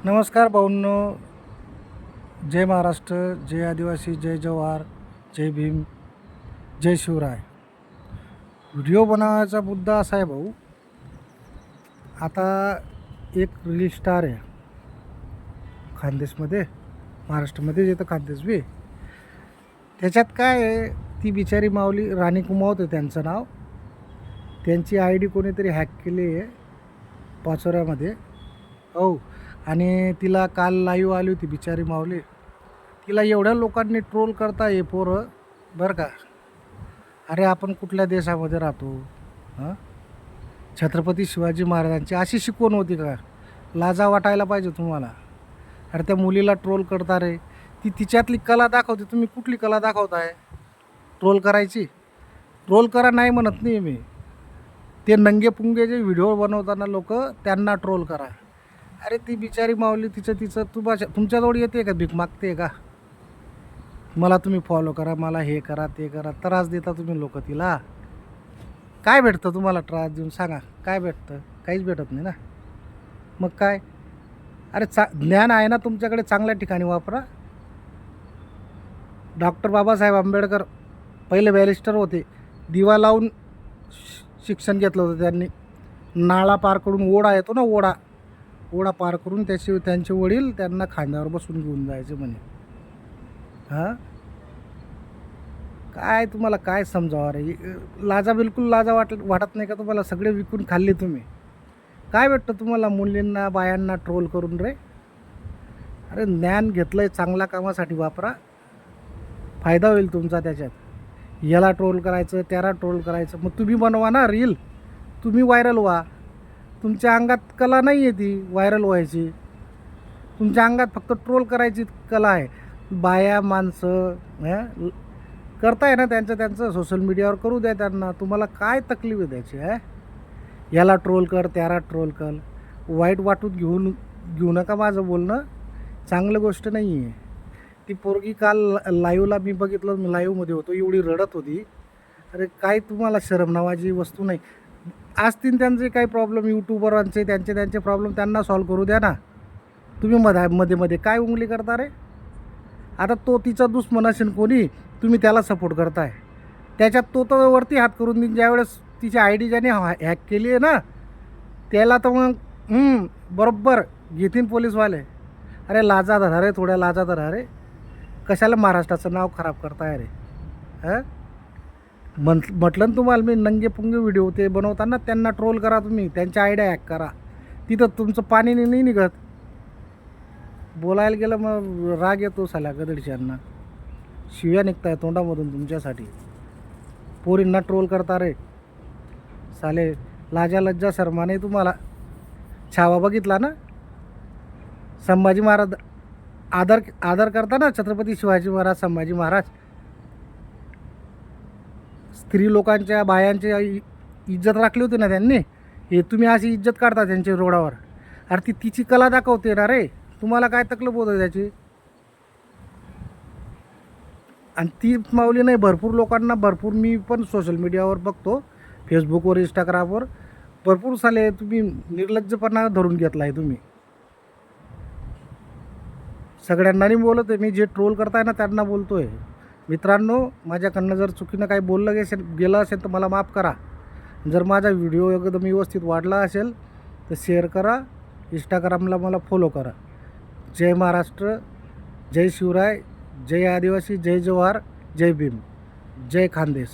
नमस्कार भाऊंनो. जय महाराष्ट्र, जय आदिवासी, जय जवाहर, जय भीम, जय शिवराय. व्हिडिओ बनवायचा मुद्दा असा आहे भाऊ, आता एक रील स्टार आहे खानदेशमध्ये, महाराष्ट्रामध्ये येतं खानदेश बी. त्याच्यात काय आहे, ती बिचारी माऊली राणी कुमावत आहे त्यांचं नाव. त्यांची आय डी कोणीतरी हॅक केली आहे पाचोऱ्यामध्ये. हो, आणि तिला काल लाईव्ह आली होती बिचारी माऊली. तिला एवढ्या लोकांनी ट्रोल करता ये पोरं बरं का. अरे आपण कुठल्या देशामध्ये राहतो? हां, छत्रपती शिवाजी महाराजांची अशी शिकवण होती का? लाजा वाटायला पाहिजे तुम्हाला. अरे त्या मुलीला ट्रोल करता रे, ती तिच्यातली कला दाखवते. तुम्ही कुठली कला दाखवताय? ट्रोल करायची? ट्रोल करा नाही म्हणत नाही मी. ते नंगे पुंगे जे व्हिडिओ बनवताना लोक, त्यांना ट्रोल करा. अरे ती बिचारी माऊली तिचं तुमच्याजवळ येते का? भीक मागते का? मला तुम्ही फॉलो करा, मला हे करा, ते करा. त्रास देता तुम्ही लोक तिला. काय भेटतं तुम्हाला त्रास देऊन? सांगा काय भेटतं? काहीच भेटत नाही ना. मग काय? अरे ज्ञान आहे ना तुमच्याकडे, चांगल्या ठिकाणी वापरा. डॉक्टर बाबासाहेब आंबेडकर पहिले बॅरिस्टर होते. दिवा लावून शिक्षण घेतलं होतं त्यांनी. नाळा पार करून ओढा येतो ना, ओढा पार करून त्यांचे वडील त्यांना खांद्यावर बसून घेऊन जायचे म्हणे. हां, काय तुम्हाला काय समजावं रे? बिलकुल लाजा वाटत नाही का तुम्हाला? सगळे विकून खाल्ले तुम्ही. काय भेटतं तुम्हाला मुलींना बायांना ट्रोल करून रे? अरे ज्ञान घेतलं आहे, चांगल्या कामासाठी वापरा. फायदा होईल तुमचा त्याच्यात. याला ट्रोल करायचं, त्याला ट्रोल करायचं. मग तुम्ही बनवा ना रील, तुम्ही व्हायरल व्हा. तुमच्या अंगात कला नाही आहे ती व्हायरल व्हायची. तुमच्या अंगात फक्त ट्रोल करायची कला आहे. बाया माणसं करताय ना त्यांचं सोशल मीडियावर, करू द्या त्यांना. तुम्हाला काय तकलीफ आहे त्याची? याला ट्रोल कर, त्याला ट्रोल कर. वाईट वाटून घेऊ नका माझं बोलणं. चांगलं गोष्ट नाही आहे. ती पोरगी काल लाईव्हला मी बघितलं, मी लाईव्हमध्ये होतो, एवढी रडत होती. अरे काय तुम्हाला शरम नावाची वस्तू नाही? असतील त्यांचे काही प्रॉब्लेम, यूट्यूबरांचे त्यांचे प्रॉब्लेम त्यांना सॉल्व करू द्या ना. तुम्ही मध्ये काय उंगली करता रे? आता तो तिचा दुश्मन असेल कोणी, तुम्ही त्याला सपोर्ट करताय. त्याच्यात तो तर वरती हात करून देईन ज्यावेळेस तिची आय डी ज्याने हॅक केली आहे ना, त्याला तर मग बरोबर घेतील पोलीसवाले. अरे लाजा धरा रे, थोड्या लाजा धरा रे. कशाला महाराष्ट्राचं नाव खराब करताय रे? म्हटलं ना तुम्हाला मी, नंगे पुंगे व्हिडिओ ते बनवताना त्यांना ट्रोल करा तुम्ही, त्यांच्या आयडिया हॅक करा. तिथं तुमचं पाणी नाही निघत. बोलायला गेलं मग राग येतो साल्या गदडशांना. शिव्या निघताय तोंडामधून तुमच्यासाठी. पोरींना ट्रोल करता रे साले. लाजा लज्जा शर्मा नाही तुम्हाला. छावा बघितला ना? संभाजी महाराज आदर करता ना, छत्रपती शिवाजी महाराज, संभाजी महाराज. स्त्री लोकांच्या बायांची इज्जत राखली होती ना त्यांनी. हे तुम्ही अशी इज्जत काढता त्यांच्या रोडावर. अरे ती तिची कला दाखवते ना रे. तुम्हाला काय तकलीफ होतं त्याची? आणि ती माऊली नाही, भरपूर लोकांना, भरपूर मी पण सोशल मीडियावर बघतो, फेसबुकवर, इंस्टाग्रामवर भरपूर साले तुम्ही निर्लज्जपणा धरून घेतला आहे तुम्ही. सगळ्यांना नाही बोलत आहे मी. जे ट्रोल करताय ना त्यांना बोलतो आहे. मित्रांनो, माझ्याकडनं जर चुकीनं काही गेलं असेल तर मला माफ करा. जर माझा व्हिडिओ एकदम व्यवस्थित वाढला असेल तर शेअर करा, इंस्टाग्रामला मला फॉलो करा. जय महाराष्ट्र, जय शिवराय, जय आदिवासी, जय जवाहर, जय भीम, जय खानदेश.